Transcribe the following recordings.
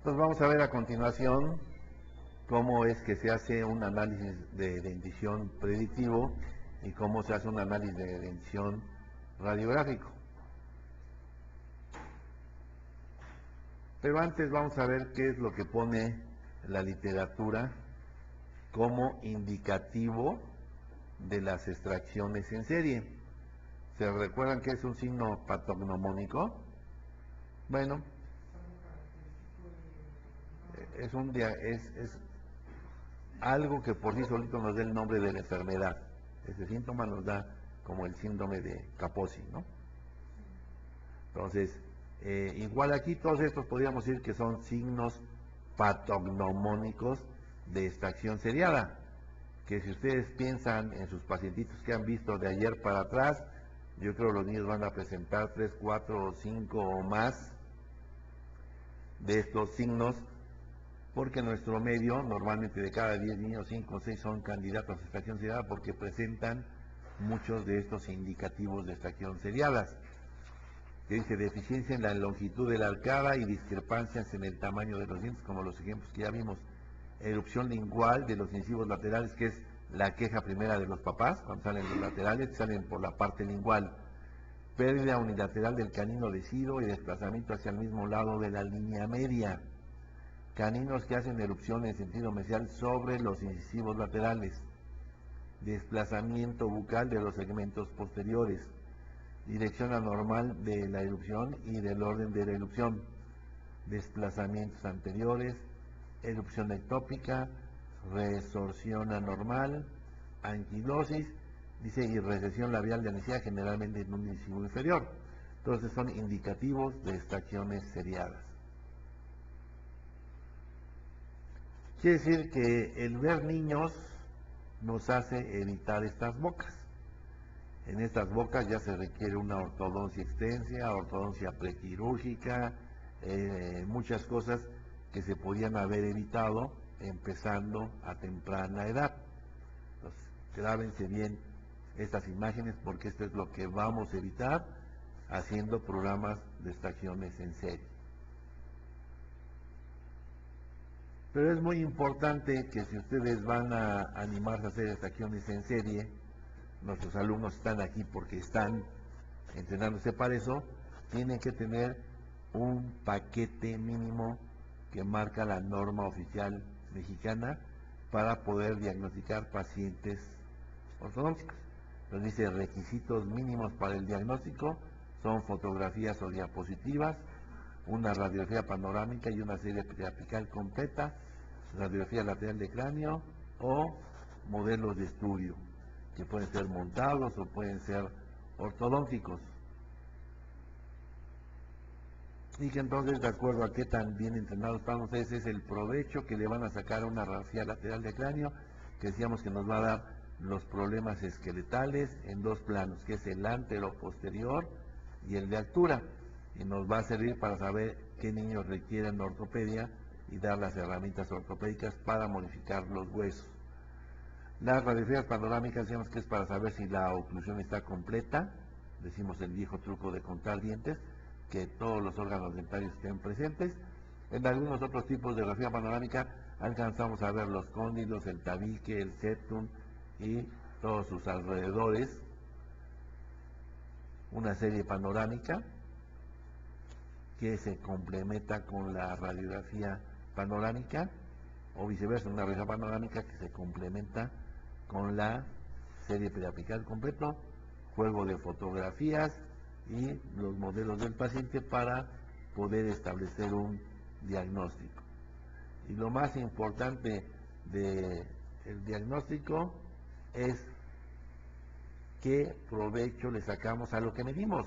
Entonces vamos a ver a continuación cómo es que se hace un análisis de dentición predictivo y cómo se hace un análisis de dentición radiográfico. Pero antes vamos a ver qué es lo que pone la literatura como indicativo de las extracciones en serie. ¿Se recuerdan que es un signo patognomónico? Bueno, es algo que por sí solito nos da el nombre de la enfermedad. Ese síntoma nos da como el síndrome de Kaposi, ¿no? Entonces, igual aquí todos estos podríamos decir que son signos patognomónicos de extracción seriada, que si ustedes piensan en sus pacientitos que han visto de ayer para atrás, yo creo que los niños van a presentar 3, 4, 5 o más de estos signos, porque en nuestro medio, normalmente de cada 10 niños, 5 o 6 son candidatos a extracción seriada porque presentan muchos de estos indicativos de extracción seriadas, que dice deficiencia en la longitud de la arcada y discrepancias en el tamaño de los dientes, como los ejemplos que ya vimos. Erupción lingual de los incisivos laterales, que es la queja primera de los papás, cuando salen los laterales, salen por la parte lingual. Pérdida unilateral del canino decido y desplazamiento hacia el mismo lado de la línea media. Caninos que hacen erupción en sentido mesial sobre los incisivos laterales. Desplazamiento bucal de los segmentos posteriores. Dirección anormal de la erupción y del orden de la erupción. Desplazamientos anteriores. Erupción ectópica, resorción anormal, anquilosis, dice, y recesión labial de anestesia generalmente en un incisivo inferior. Entonces son indicativos de extracciones seriadas. Quiere decir que el ver niños nos hace evitar estas bocas. En estas bocas ya se requiere una ortodoncia extensa, ortodoncia prequirúrgica, muchas cosas que se podían haber evitado empezando a temprana edad. Entonces, grábense bien estas imágenes porque esto es lo que vamos a evitar haciendo programas de extracciones en serie. Pero es muy importante que si ustedes van a animarse a hacer extracciones en serie, nuestros alumnos están aquí porque están entrenándose para eso, tienen que tener un paquete mínimo que marca la norma oficial mexicana para poder diagnosticar pacientes ortodónticos. Entonces dice requisitos mínimos para el diagnóstico son fotografías o diapositivas, una radiografía panorámica y una serie periapical completa, radiografía lateral de cráneo o modelos de estudio que pueden ser montados o pueden ser ortodónticos. Y que entonces, de acuerdo a qué tan bien entrenados estamos, ese es el provecho que le van a sacar a una radiografía lateral de cráneo, que decíamos que nos va a dar los problemas esqueletales en dos planos, que es el antero-posterior y el de altura, y nos va a servir para saber qué niños requieren ortopedia y dar las herramientas ortopédicas para modificar los huesos. Las radiografías panorámicas decíamos que es para saber si la oclusión está completa, decimos el viejo truco de contar dientes, que todos los órganos dentarios estén presentes. En algunos otros tipos de radiografía panorámica alcanzamos a ver los cóndilos, el tabique, el septum y todos sus alrededores. Una serie panorámica que se complementa con la radiografía panorámica, o viceversa, una radiografía panorámica que se complementa con la serie periapical completo, juego de fotografías y los modelos del paciente para poder establecer un diagnóstico. Y lo más importante del diagnóstico es qué provecho le sacamos a lo que medimos.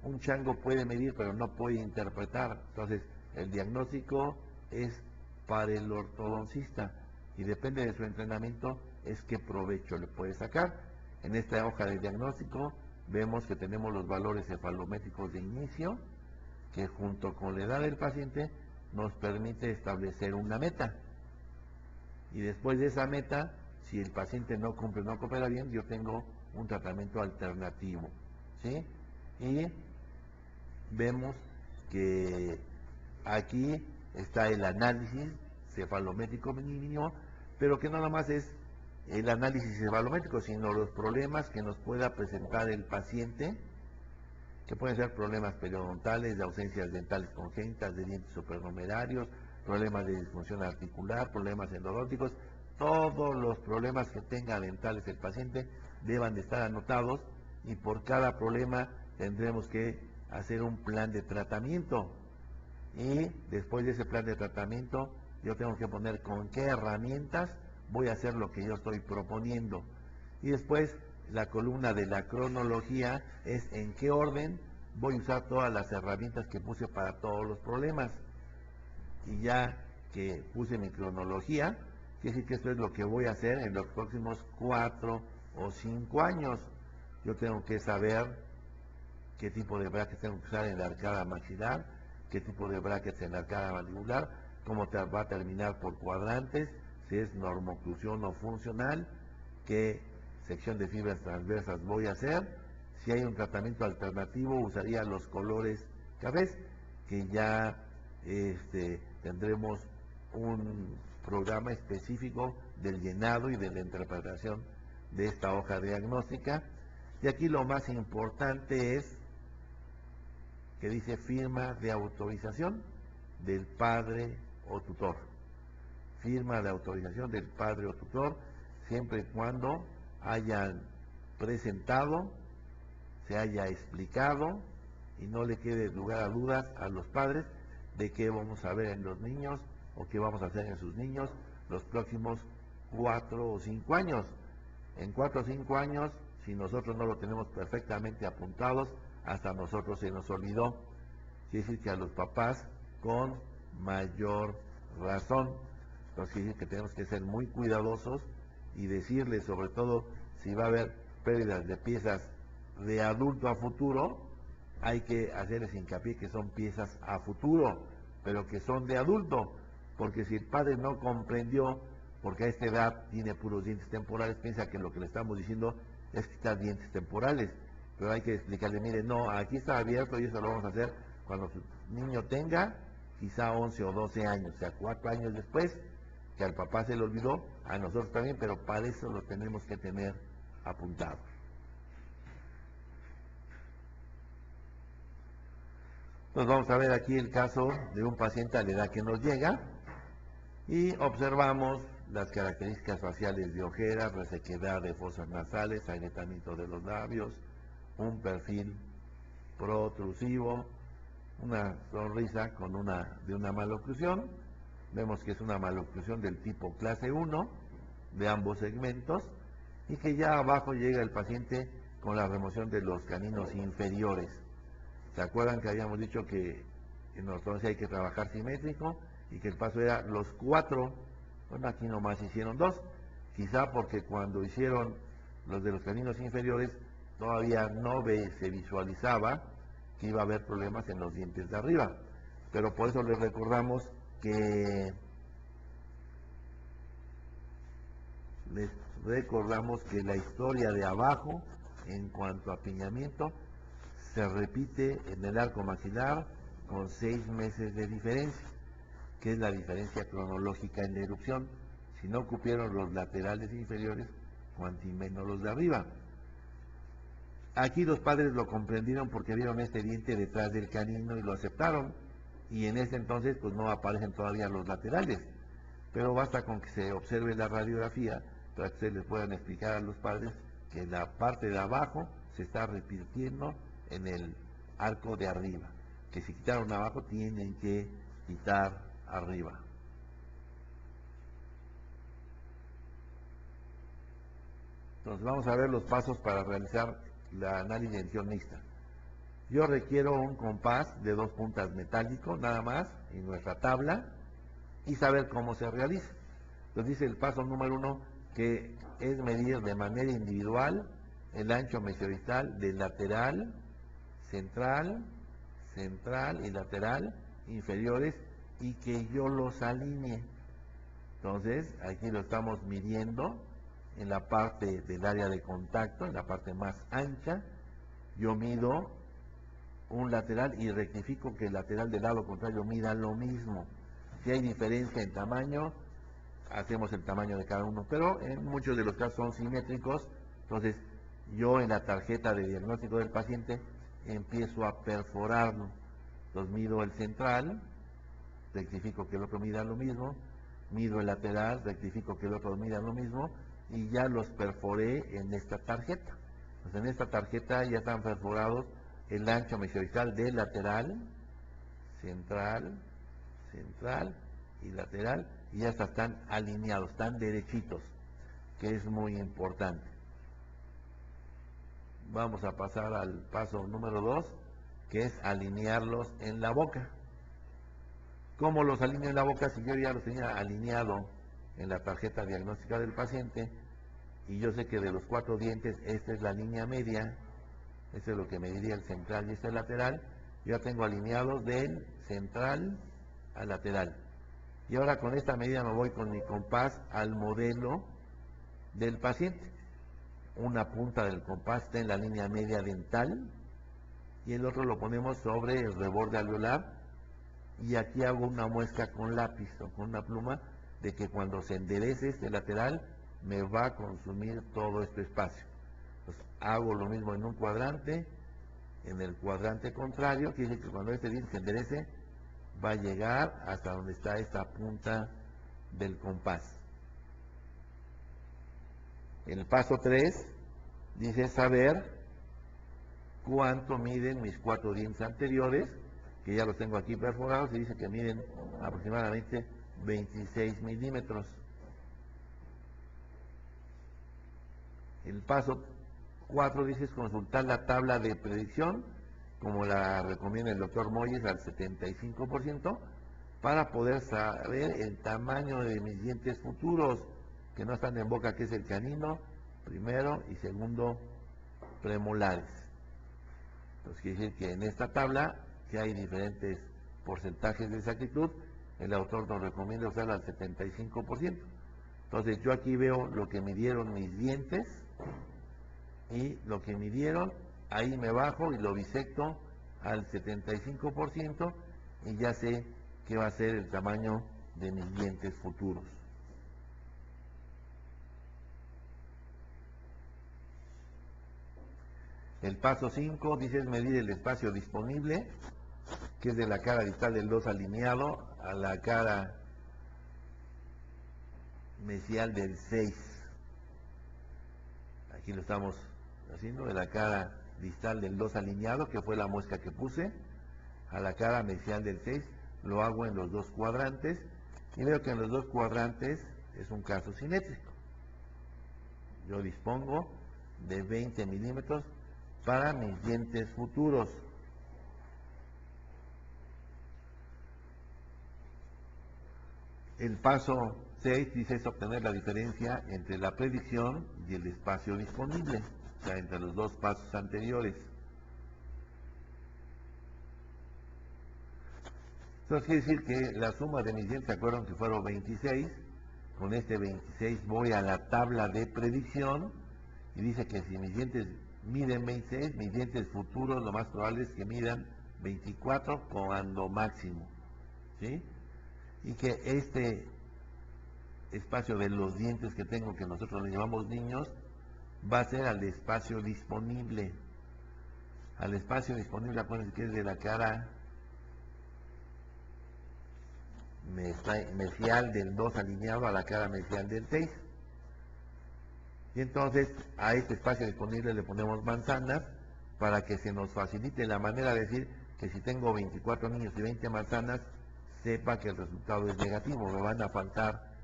Un chango puede medir pero no puede interpretar. Entonces el diagnóstico es para el ortodoncista y depende de su entrenamiento es qué provecho le puede sacar. En esta hoja de diagnóstico vemos que tenemos los valores cefalométricos de inicio, que junto con la edad del paciente nos permite establecer una meta. Y después de esa meta, si el paciente no cumple, no coopera bien, yo tengo un tratamiento alternativo, ¿sí? Y vemos que aquí está el análisis cefalométrico mínimo, pero que no nada más es el análisis cefalométrico, sino los problemas que nos pueda presentar el paciente, que pueden ser problemas periodontales, de ausencias dentales congénitas, de dientes supernumerarios, problemas de disfunción articular, problemas endodónticos. Todos los problemas que tenga dentales el paciente deban de estar anotados, y por cada problema tendremos que hacer un plan de tratamiento, y después de ese plan de tratamiento yo tengo que poner con qué herramientas voy a hacer lo que yo estoy proponiendo. Y después la columna de la cronología es en qué orden voy a usar todas las herramientas que puse para todos los problemas. Y ya que puse mi cronología, quiere decir que esto es lo que voy a hacer en los próximos 4 o 5 años. Yo tengo que saber qué tipo de brackets tengo que usar en la arcada maxilar, qué tipo de brackets en la arcada mandibular, cómo va a terminar por cuadrantes, si es normoclusión o funcional, qué sección de fibras transversas voy a hacer. Si hay un tratamiento alternativo, usaría los colores cafés, que ya tendremos un programa específico del llenado y de la interpretación de esta hoja diagnóstica. Y aquí lo más importante es que dice firma de autorización del padre o tutor. Firma de autorización del padre o tutor, siempre y cuando hayan presentado, se haya explicado y no le quede lugar a dudas a los padres de qué vamos a ver en los niños o qué vamos a hacer en sus niños los próximos 4 o 5 años. En 4 o 5 años, si nosotros no lo tenemos perfectamente apuntados, hasta a nosotros se nos olvidó. Quiere decir que a los papás con mayor razón. Entonces quiere decir que tenemos que ser muy cuidadosos y decirles, sobre todo si va a haber pérdidas de piezas de adulto a futuro, hay que hacerles hincapié que son piezas a futuro, pero que son de adulto, porque si el padre no comprendió, porque a esta edad tiene puros dientes temporales, piensa que lo que le estamos diciendo es quitar dientes temporales, pero hay que explicarle, mire, no, aquí está abierto y eso lo vamos a hacer cuando su niño tenga quizá 11 o 12 años, o sea, 4 años después, que al papá se le olvidó, a nosotros también, pero para eso lo tenemos que tener apuntado. Entonces vamos a ver aquí el caso de un paciente a la edad que nos llega y observamos las características faciales de ojeras, resequedad de fosas nasales, agrietamiento de los labios, un perfil protrusivo, una sonrisa de una maloclusión. Vemos que es una maloclusión del tipo clase 1 de ambos segmentos, y que ya abajo llega el paciente con la remoción de los caninos inferiores. ¿Se acuerdan que habíamos dicho que en ortodoncia hay que trabajar simétrico y que el paso era los 4? Bueno, aquí nomás hicieron 2, quizá porque cuando hicieron los de los caninos inferiores todavía no se visualizaba que iba a haber problemas en los dientes de arriba, pero por eso les recordamos que la historia de abajo en cuanto a apiñamiento se repite en el arco maxilar con 6 meses de diferencia, que es la diferencia cronológica en la erupción. Si no cupieron los laterales inferiores, cuanto menos los de arriba. Aquí los padres lo comprendieron porque vieron este diente detrás del canino y lo aceptaron, y en ese entonces pues no aparecen todavía los laterales, pero basta con que se observe la radiografía para que se les puedan explicar a los padres que la parte de abajo se está repitiendo en el arco de arriba, que si quitaron abajo tienen que quitar arriba. Entonces vamos a ver los pasos para realizar la análisis de dención mixta. Yo requiero un compás de 2 puntas metálico nada más en nuestra tabla y saber cómo se realiza. Entonces dice el paso número 1 que es medir de manera individual el ancho mesodistal del lateral, central y lateral inferiores, y que yo los alinee. Entonces aquí lo estamos midiendo en la parte del área de contacto, en la parte más ancha. Yo mido un lateral y rectifico que el lateral del lado contrario mida lo mismo. Si hay diferencia en tamaño, hacemos el tamaño de cada uno, pero en muchos de los casos son simétricos. Entonces yo en la tarjeta de diagnóstico del paciente empiezo a perforarlo. Entonces mido el central, rectifico que el otro mida lo mismo, mido el lateral, rectifico que el otro mida lo mismo, y ya los perforé en esta tarjeta. Entonces en esta tarjeta ya están perforados el ancho mesiodistal del lateral, central, central y lateral, y ya están alineados, están derechitos, que es muy importante. Vamos a pasar al paso número 2, que es alinearlos en la boca. ¿Cómo los alineo en la boca? Si yo ya los tenía alineado en la tarjeta diagnóstica del paciente, y yo sé que de los 4 dientes esta es la línea media, este es lo que me diría el central y este el lateral, yo ya tengo alineados del central al lateral. Y ahora con esta medida me voy con mi compás al modelo del paciente. Una punta del compás está en la línea media dental y el otro lo ponemos sobre el reborde alveolar, y aquí hago una muesca con lápiz o con una pluma de que cuando se enderece este lateral me va a consumir todo este espacio. Entonces hago lo mismo en un cuadrante, en el cuadrante contrario, quiere decir que cuando este diente se enderece va a llegar hasta donde está esta punta del compás. El paso 3 dice saber cuánto miden mis 4 dientes anteriores, que ya los tengo aquí perforados, y dice que miden aproximadamente 26 milímetros. El paso 4 dice consultar la tabla de predicción, como la recomienda el doctor Moyes, al 75%, para poder saber el tamaño de mis dientes futuros, que no están en boca, que es el canino, primero y segundo premolares. Entonces quiere decir que en esta tabla, que hay diferentes porcentajes de exactitud, el autor nos recomienda usarla al 75%. Entonces yo aquí veo lo que midieron mis dientes, y lo que midieron, ahí me bajo y lo bisecto al 75%, y ya sé que va a ser el tamaño de mis dientes futuros. El paso 5 dice medir el espacio disponible, que es de la cara distal del 2 alineado a la cara mesial del 6. Aquí lo estamos haciendo, de la cara distal del 2 alineado, que fue la muesca que puse, a la cara mesial del 6. Lo hago en los 2 cuadrantes, y veo que en los 2 cuadrantes es un caso simétrico. Yo dispongo de 20 milímetros para mis dientes futuros. El paso 6 dice es obtener la diferencia entre la predicción y el espacio disponible, o sea, entre los 2 pasos anteriores. Entonces quiere decir que la suma de mis dientes, ¿se acuerdan que fueron 26? Con este 26 voy a la tabla de predicción, y dice que si mis dientes miden 26, mis dientes futuros lo más probable es que midan 24 cuando máximo, ¿sí? Y que este espacio de los dientes que tengo, que nosotros le llamamos niños, va a ser al espacio disponible. Al espacio disponible, acuérdense que es de la cara mesial del 2 alineado a la cara mesial del 6. Y entonces a este espacio disponible le ponemos manzanas, para que se nos facilite la manera de decir que si tengo 24 niños y 20 manzanas, sepa que el resultado es negativo. Me van a faltar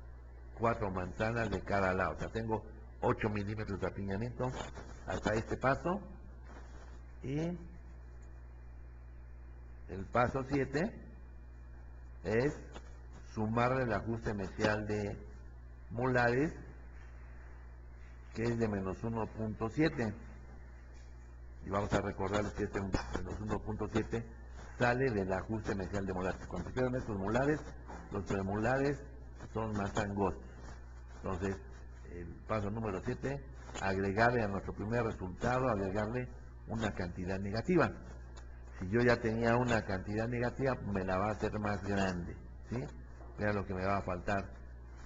4 manzanas de cada lado. O sea, tengo 8 milímetros de apiñamiento hasta este paso. Y el paso 7 es sumarle el ajuste mesial de molares, que es de menos 1.7. Y vamos a recordarles que este menos 1.7 sale del ajuste mesial de molares. Cuando se quedan estos molares, los premolares son más angostos. Entonces, el paso número 7, agregarle a nuestro primer resultado, agregarle una cantidad negativa. Si yo ya tenía una cantidad negativa, me la va a hacer más grande, ¿sí? Vean lo que me va a faltar,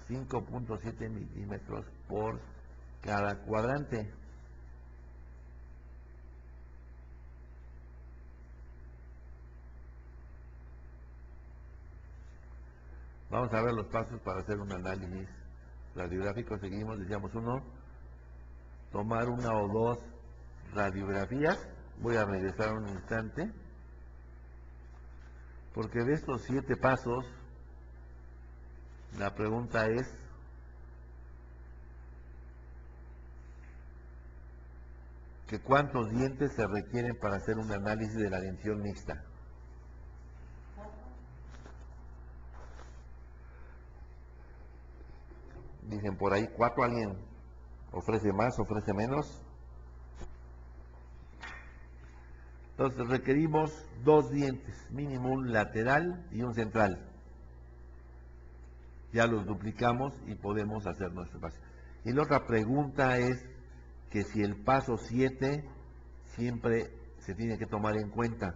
5.7 milímetros por cada cuadrante. Vamos a ver los pasos para hacer un análisis radiográfico. Seguimos, decíamos uno, tomar una o dos radiografías. Voy a regresar un instante, porque de estos 7 pasos, la pregunta es, que ¿cuántos dientes se requieren para hacer un análisis de la dentición mixta? Dicen por ahí 4, alguien ofrece más, ofrece menos. Entonces requerimos 2 dientes, mínimo un lateral y un central. Ya los duplicamos y podemos hacer nuestro paso. Y la otra pregunta es que si el paso 7 siempre se tiene que tomar en cuenta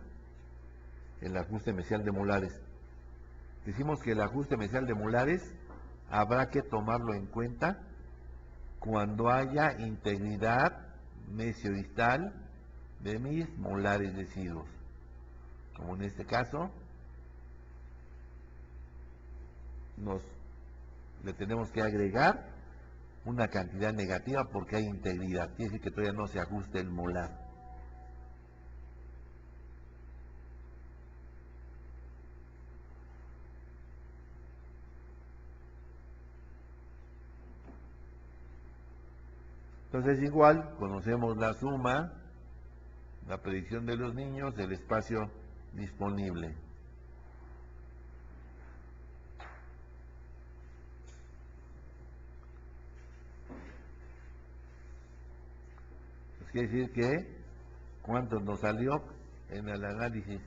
el ajuste mesial de molares. Decimos que el ajuste mesial de molares habrá que tomarlo en cuenta cuando haya integridad mesiodistal de mis molares deciduos, como en este caso le tenemos que agregar una cantidad negativa porque hay integridad, quiere decir que todavía no se ajuste el molar. Entonces igual conocemos la suma, la predicción de los niños, el espacio disponible. Quiere decir que cuánto nos salió en el análisis,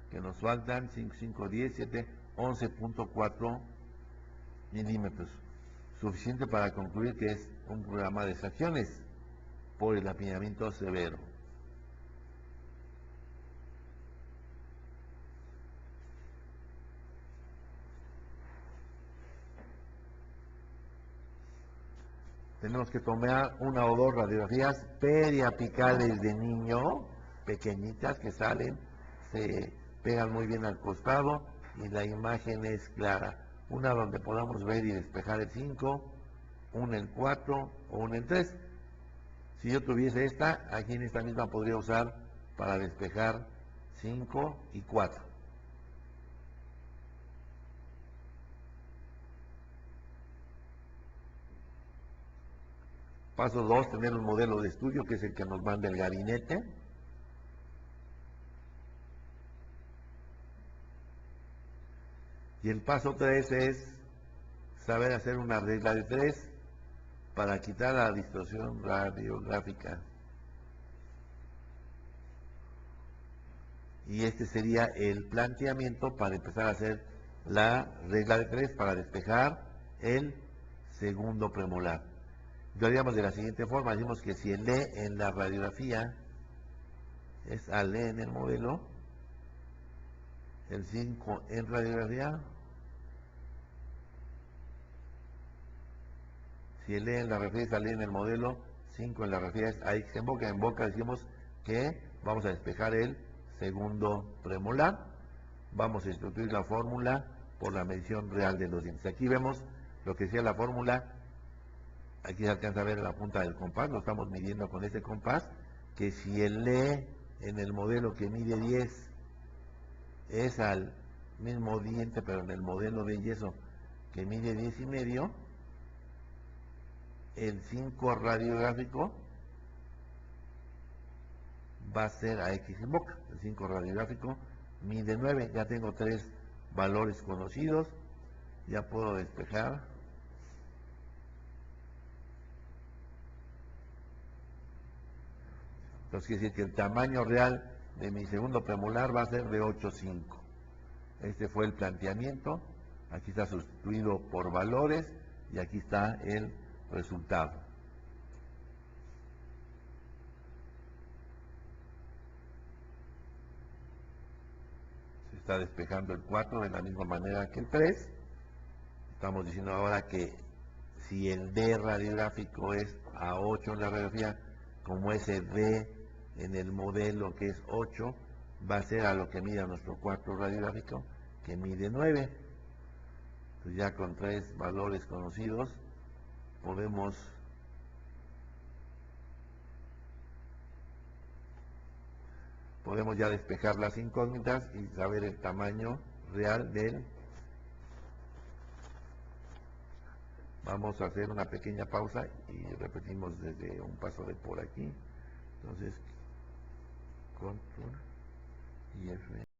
que nos faltan 5, 5, 10, 7, 11.4 milímetros, suficiente para concluir que es un programa de extracciones por el apiñamiento severo. Tenemos que tomar 1 o 2 radiografías periapicales de niño, pequeñitas que salen, se pegan muy bien al costado y la imagen es clara. Una donde podamos ver y despejar el 5, una el 4 o una el 3. Si yo tuviese esta, aquí en esta misma podría usar para despejar 5 y 4. Paso 2, tener un modelo de estudio que es el que nos manda el gabinete. Y el paso 3 es saber hacer una regla de 3 para quitar la distorsión radiográfica. Y este sería el planteamiento para empezar a hacer la regla de 3 para despejar el segundo premolar. Lo haríamos de la siguiente forma, decimos que si el E en la radiografía es al E en el modelo, el 5 en radiografía, si el E en la radiografía es al E en el modelo, 5 en la radiografía es AX en boca decimos que vamos a despejar el segundo premolar. Vamos a sustituir la fórmula por la medición real de los dientes. Aquí vemos lo que decía la fórmula. Aquí se alcanza a ver la punta del compás, lo estamos midiendo con este compás, que si el E en el modelo que mide 10 es al mismo diente, pero en el modelo de yeso que mide 10,5, el 5 radiográfico va a ser AX en boca. El 5 radiográfico mide 9, ya tengo 3 valores conocidos, ya puedo despejar. Entonces quiere decir que el tamaño real de mi segundo premolar va a ser de 8,5. Este fue el planteamiento. Aquí está sustituido por valores y aquí está el resultado. Se está despejando el 4 de la misma manera que el 3. Estamos diciendo ahora que si el D radiográfico es a 8 en la radiografía, como ese D en el modelo que es 8, va a ser a lo que mide nuestro cuarto radiográfico, que mide 9. Entonces ya con 3 valores conocidos podemos ya despejar las incógnitas y saber el tamaño real del. Vamos a hacer una pequeña pausa y repetimos desde un paso de por aquí. Entonces, control y F.